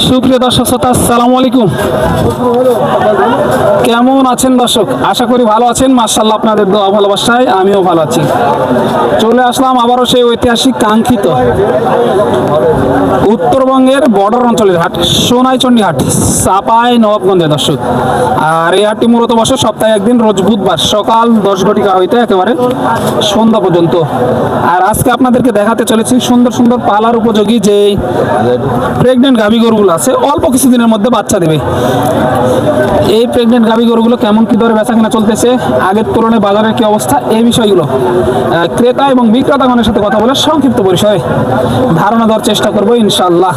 সুপ্রিয় দর্শক শ্রোতা, আসসালামু আলাইকুম। কেমন আছেন দর্শক? আশা করি ভালো আছেন। মাশাআল্লাহ, আপনাদের দোয়া ভালোবাসায় আমিও ভালো আছি। চলে আসলাম আবারও সেই ঐতিহাসিক কাঙ্ক্ষিত উত্তরবঙ্গের বর্ডার অঞ্চলের হাট, সোনাইচন্ডী হাট, চাপাই নবাবগঞ্জের দর্শক। আর এই হাটটি মূলত বসে সপ্তাহে একদিন, রোজ বুধবার সকাল 10 ঘটিকা হইতে একেবারে সন্ধ্যা পর্যন্ত। আর আজকে আপনাদেরকে দেখাতে চলেছি সুন্দর সুন্দর পালার উপযোগী যে প্রেগনেন্ট গাভী গরুগুলো আছে, অল্প কিছুদিনের মধ্যে বাচ্চা দেবে। এই প্রেগনেন্ট গাভী গরুগুলো কেমন কি দরে বেচা কিনা চলতেছে, আগের তুলনায় বাজারের কি অবস্থা, এই বিষয়গুলো ক্রেতা এবং বিক্রেতাগণের সাথে কথা বলে সংক্ষিপ্ত পরিসরে ধারণা দেওয়ার চেষ্টা করবো ইনশাআল্লাহ।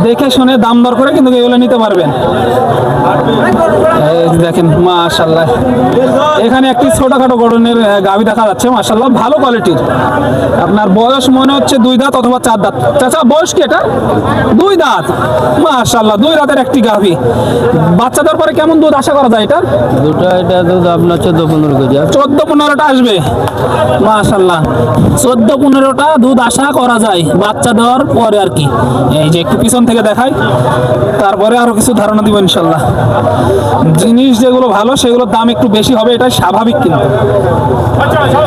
দেখে শুনে দাম দর করে কিন্তু এগুলো নিতে পারবেন। এই দেখেন মাশাআল্লাহ, এখানে একটি ছোটখাটো গঠনের গাভী দেখা যাচ্ছে, মাশাআল্লাহ ভালো কোয়ালিটির। আপনার বয়স মনে হচ্ছে 2 দাঁত অথবা 4 দাঁত। চাচা বয়স কি এটা? 2 দাঁত, মাশাআল্লাহ 2 দাঁতের একটি গাভী। বাচ্চা দেওয়ার পরে কেমন দুধ আশা করা যায় এটা? এটা দুধ আপনার 14-15 কেজি। 14-15টা আসবে, মাশাআল্লাহ 14-15টা দুধ আশা করা যায় বাচ্চা দেওয়ার পরে আর কি। এই যে একটু পিছন থেকে দেখাই, তারপরে আরো কিছু ধারণা দিব ইনশাআল্লাহ। জিনিস যেগুলো ভালো সেগুলোর দাম একটু বেশি হবে, এটা স্বাভাবিক। কিন্তু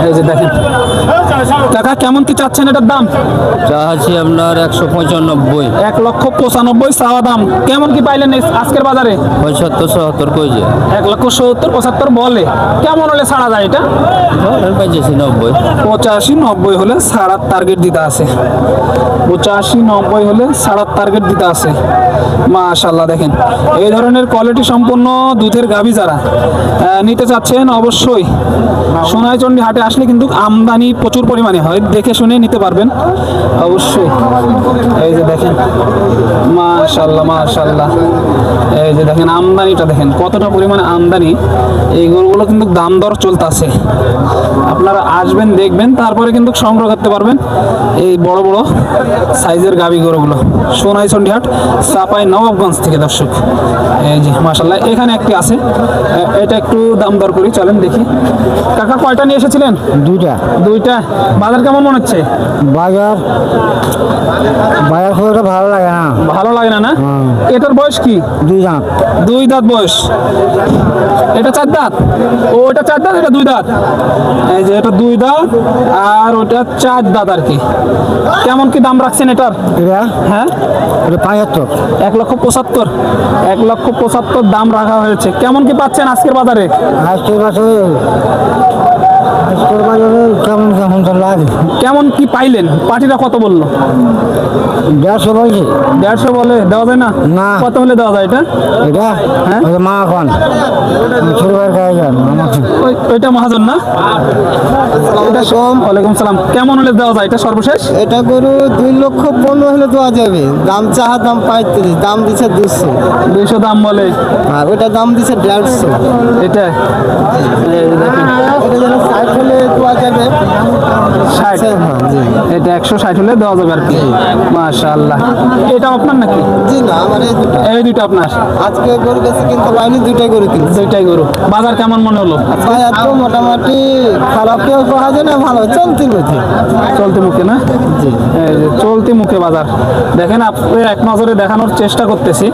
এই যে দেখেন কাকা, কেমন কি চাচ্ছেন এটার দাম? চাচ্ছি আপনার 195। 1,95,000 চাওয়া দাম। কেমন কি পাইলেন আজকের বাজারে? 75-77 কেজি। 1,70,75 বলে। কেমন হলে ছাড়া যায় এটা? 85-90। 85-90 হলে ছাড়ার টার্গেট দিতে আছে। 85-90 হলে ছাড়ার টার্গেট দিতে আছে। মাশাআল্লাহ দেখেন, এই ধরনের কোয়ালিটি সম্পন্ন দুধের গাভী যারা নিতে চাচ্ছেন, অবশ্যই সোনাইচন্ডী হাটে আসলে কিন্তু আমদানি প্রচুর পরিমাণে হয়, দেখে শুনে নিতে পারবেন অবশ্যই। এই যে দেখেন মাশাআল্লাহ মাশাআল্লাহ, এই যে দেখেন আমদানিটা দেখেন কতটা পরিমাণে আমদানি। এই গরুগুলো কিন্তু দাম দর চলতেছে, আপনারা আসবেন দেখবেন, তারপরে কিন্তু সংগ্রহ করতে পারবেন এই বড় বড় সাইজের গাভী গরুগুলো। সোনাইচন্ডী হাট, চাপাই নবাবগঞ্জ থেকে দর্শক। এই যে মাশাআল্লাহ এখানে একটি আছে, এটা একটু দাম দর করি, চলেন দেখি। কাকা কয়টা নিয়ে এসেছিলেন? 2টা। বাজার কেমন মনে হচ্ছে? বাজার খুব একটা ভালো লাগে না। ভালো লাগে না না? এটার বয়স কি? 2 দাঁত। 2 দাঁত বয়স। এটা 4 দাঁত। ও এটা 4 দাঁত, এটা 2 দাঁত। এই যে এটা 2 দাঁত আর ওটা 4 দাঁত আর কি। কেমন কি দাম রাখছেন এটার? হ্যাঁ, এটা 75। 1,75,000। 1,75,000 দাম রাখা হয়েছে। কেমন কি পাচ্ছেন আজকের বাজারে? আজকের বাজারে কেমন লাগে? কেমন কি পাইলেন? পার্টিরা কত বললো? 150 বলছি। 150 বলে দেওয়া যায় না? না। কত হলে দেওয়া যায় এটা? এটা হ্যাঁ, মা এখন ছোট ভাই খাই যান। ওইটা মহাজন না? এটা কম। ওয়ালাইকুম সালাম। কেমন হলে দেওয়া যায় এটা সর্বশেষ? এটা গরু 2,15,000 হলে দেওয়া যাবে। দাম চাহা দাম 35, দাম দিচ্ছে 200। 200 দাম বলে, আর ওটা দাম দিচ্ছে 150। এটা এই দেখেন, এটা যেন 60 হলে দেওয়া যাবে। 60। হ্যাঁ জি। এটা 160 হলে দেওয়া যাবে আর কি। মাশাআল্লাহ। এটা আপনার নাকি? জি না, আমার এই দুটো। এই দুইটা আপনার? আজকে গরু বেশি কিনতে পারিনি, 2টাই গরু কিনছি। 2টাই গরু। বাজার কেমন মনে হলো? ভাই এত মোটামুটি খারাপেও পাওয়া যায় না, ভালো চলতি মধ্যে। চলতি মুখে না? এই যে চলতি মুখে বাজার দেখেন, আপনি এক নজরে দেখানোর চেষ্টা করতেছি।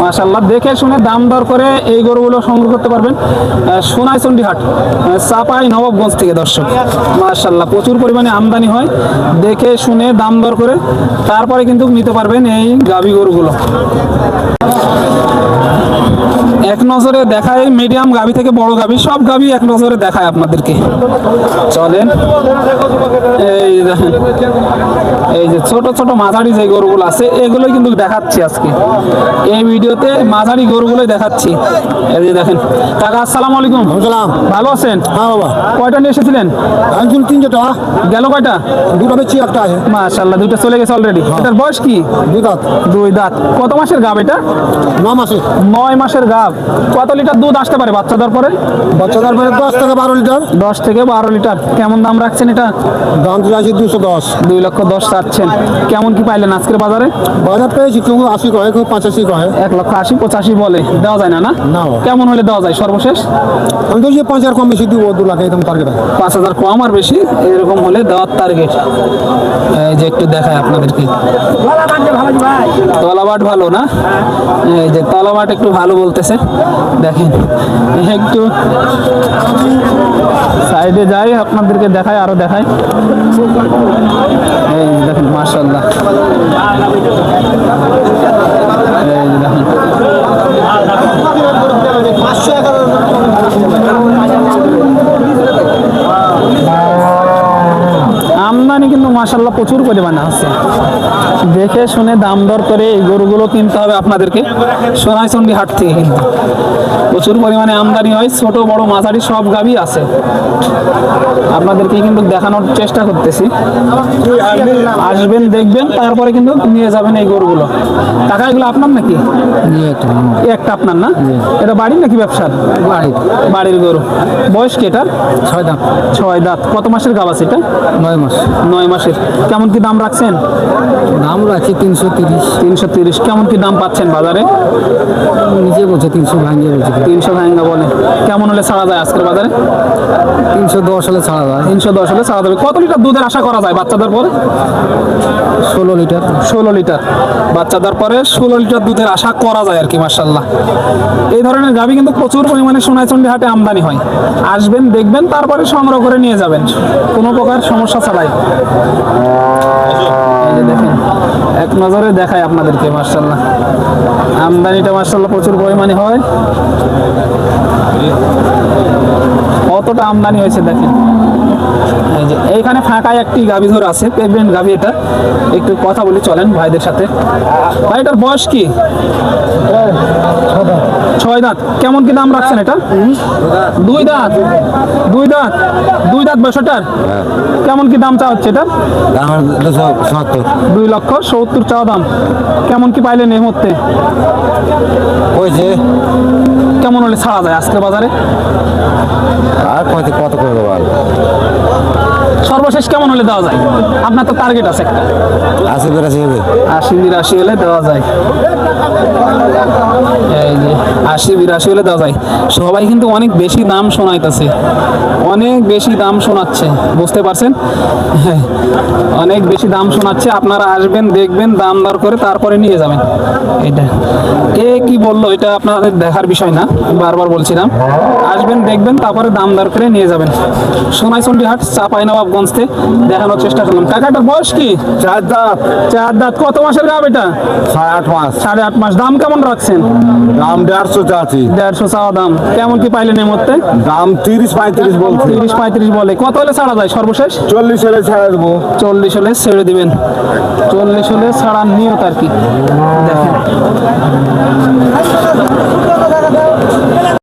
মাশাআল্লাহ দেখে শুনে দাম দর করে এই গরুগুলো সংগ্রহ করতে পারবেন সোনাইচন্ডী হাট, চাপাই নবাবগঞ্জ থেকে দর্শক। মাশাআল্লাহ প্রচুর পরিমাণে আমদানি হয়, দেখে শুনে দাম দর করে তারপরে কিন্তু নিতে পারবেন এই গাভী গরুগুলো। এক নজরে দেখায় মিডিয়াম গাভী থেকে বড় গাভী, সব গাভী এক নজরে দেখায় আপনাদেরকে। চলেন এই দেখেন, এই যে ছোট ছোট মাঝারি যে গরুগুলো আছে এগুলোই কিন্তু দেখাচ্ছি আজকে এই ভিডিওতে, মাঝারি গরুগুলোই দেখাচ্ছি। এই যে দেখেন কাকা, আসসালামু আলাইকুম। ভালো আছেন? হ্যাঁ বাবা। কয়টা নিয়ে এসেছিলেন? একজন 3টা। গেল কয়টা? 2টা বেচি, একটা আছে। মাশাআল্লাহ 2টা চলে গেছে অলরেডি। এটার বয়স কি? 2 দাঁত। 2 দাঁত। কত মাসের গাভ এটা? 9 মাসে। 9 মাসের গাভ। কত লিটার দুধ আসতে পারে বাচ্চা দেওয়ার পরে? বাচ্চাদের পরে 10 থেকে 12 লিটার। 10 থেকে 12 লিটার। কেমন দাম রাখছেন এটা? দাম তো আছে 210। 2,10,000 চাচ্ছেন। কেমন কি পাইলেন আজকের বাজারে? বাজার পেয়েছি, কেউ 80 কয়, কেউ 85 কয়। 1,80,000 85 বলে, দেওয়া যায় না না? না। কেমন হলে দেওয়া যায় সর্বশেষ? আমি তো যে 5,000 কম বেশি দিব, 2 লাখ একদম টার্গেট। 5,000 কম আর বেশি এরকম হলে দেওয়ার টার্গেট। এই যে একটু দেখায় আপনাদেরকে, তলাবাট ভালো না? এই যে তলাবাট একটু ভালো বলতেছে, দেখেন একটু সাইডে যাই আপনাদেরকে দেখায়, আরো দেখায়। এই যে দেখেন মাশাআল্লাহ, এই যে দেখেন আমদানি কিন্তু মাশাআল্লাহ প্রচুর পরিমাণে আছে। দেখে শুনে দাম দর করে এই গরুগুলো কিনতে হবে আপনাদেরকে সোনাইচন্ডী হাট থেকে। কিন্তু প্রচুর পরিমাণে আমদানি হয়, ছোট বড় মাঝারি সব গাভী আছে। আপনাদেরকে কিন্তু দেখানোর চেষ্টা করতেছি, আসবেন দেখবেন তারপরে কিন্তু নিয়ে যাবেন এই গরুগুলো। টাকা এগুলো আপনার নাকি? একটা আপনার না? এটা বাড়ির নাকি ব্যবসার? বাড়ির গরু। বয়স কি এটার? 6 দাম। 6 দাঁত। কত মাসের গাভ আছে এটা? 9 মাস। 9 মাসের। কেমন কি দাম রাখছেন? দাম রাখছি 330। 330। কেমন কি দাম পাচ্ছেন বাজারে? নিজে বলছে 300 ভাঙিয়ে বলছে। 300 ভাঙ্গা বলে। কেমন হলে ছাড়া যায় আজকের বাজারে? 310 হলে ছাড়া যায়। 310 হলে ছাড়া যাবে। কত লিটার দুধের আশা করা যায় বাচ্চাদের পরে? 16 লিটার। 16 লিটার। বাচ্চাদের পরে 16 লিটার দুধের আশা করা যায় আর কি, মাশাআল্লাহ। এই ধরনের গাভী কিন্তু প্রচুর পরিমাণে সোনাইচন্ডী হাটে আমদানি হয়। আসবেন দেখবেন তারপরে সংগ্রহ করে নিয়ে যাবেন, কোনো প্রকার সমস্যা ছাড়াই। এই যে দেখেন, এক নজরে দেখায় আপনাদেরকে মাশাআল্লাহ, আমদানিটা মাশাআল্লাহ প্রচুর পরিমাণে হয়। কতটা আমদানি হয়েছে দেখেন। এই যে এইখানে ফাঁকায় একটি গাভী ধরে আছে, প্রেগনেন্ট গাভী। এটা একটু কথা বলি চলেন ভাইদের সাথে। ভাই এটার বয়স কি? 6 দাঁত। কেমন কি দাম রাখছেন এটা? 2 দাঁত। 2 দাঁত। 2 দাঁত বয়স এটার? কেমন কি দাম চা হচ্ছে এটা? 2,70,000 চাওয়া দাম। কেমন কি পাইলেন এই মুহূর্তে? হয়েছে কেমন হলে ছাড়া যায় আজকের বাজারে? আর কত করে দেবো? সর্বশেষ কেমন হলে দেওয়া যায়? আপনার তো টার্গেট আছে একটা। 80-82 হবে। 80-82 হলে দেওয়া যায়। এই যে 80-82 হলে দেওয়া যায়। সবাই কিন্তু অনেক বেশি দাম শোনাইতেছে, অনেক বেশি দাম শোনাচ্ছে, বুঝতে পারছেন? হ্যাঁ, অনেক বেশি দাম শোনাচ্ছে। আপনারা আসবেন দেখবেন, দাম দর করে তারপরে নিয়ে যাবেন। এটা কে কি বললো এটা আপনাদের দেখার বিষয় না, বারবার বলছিলাম। আসবেন দেখবেন তারপরে দাম দর করে নিয়ে যাবেন। সোনাইচন্ডী হাট, চাঁপাইনবাবগঞ্জ থেকে দেখানোর চেষ্টা করলাম। কাকাটার বয়স কি? 4 দাম। 4 দাঁত। কত মাসের গাভ এটা? 8 মাস। 8.5 মাস। দাম কেমন রাখছেন? দাম 150 চাচ্ছি। 150 চাওয়া দাম। কেমন কি পাইলেন এই মধ্যে? দাম 30-35 বলছি। 30-35 বলে। কত হলে ছাড়া যায় সর্বশেষ? 40 হলে ছাড়া দেবো। 40 হলে ছেড়ে দিবেন। 40 হলে ছাড়ার নিয়ত আর কি। দেখেন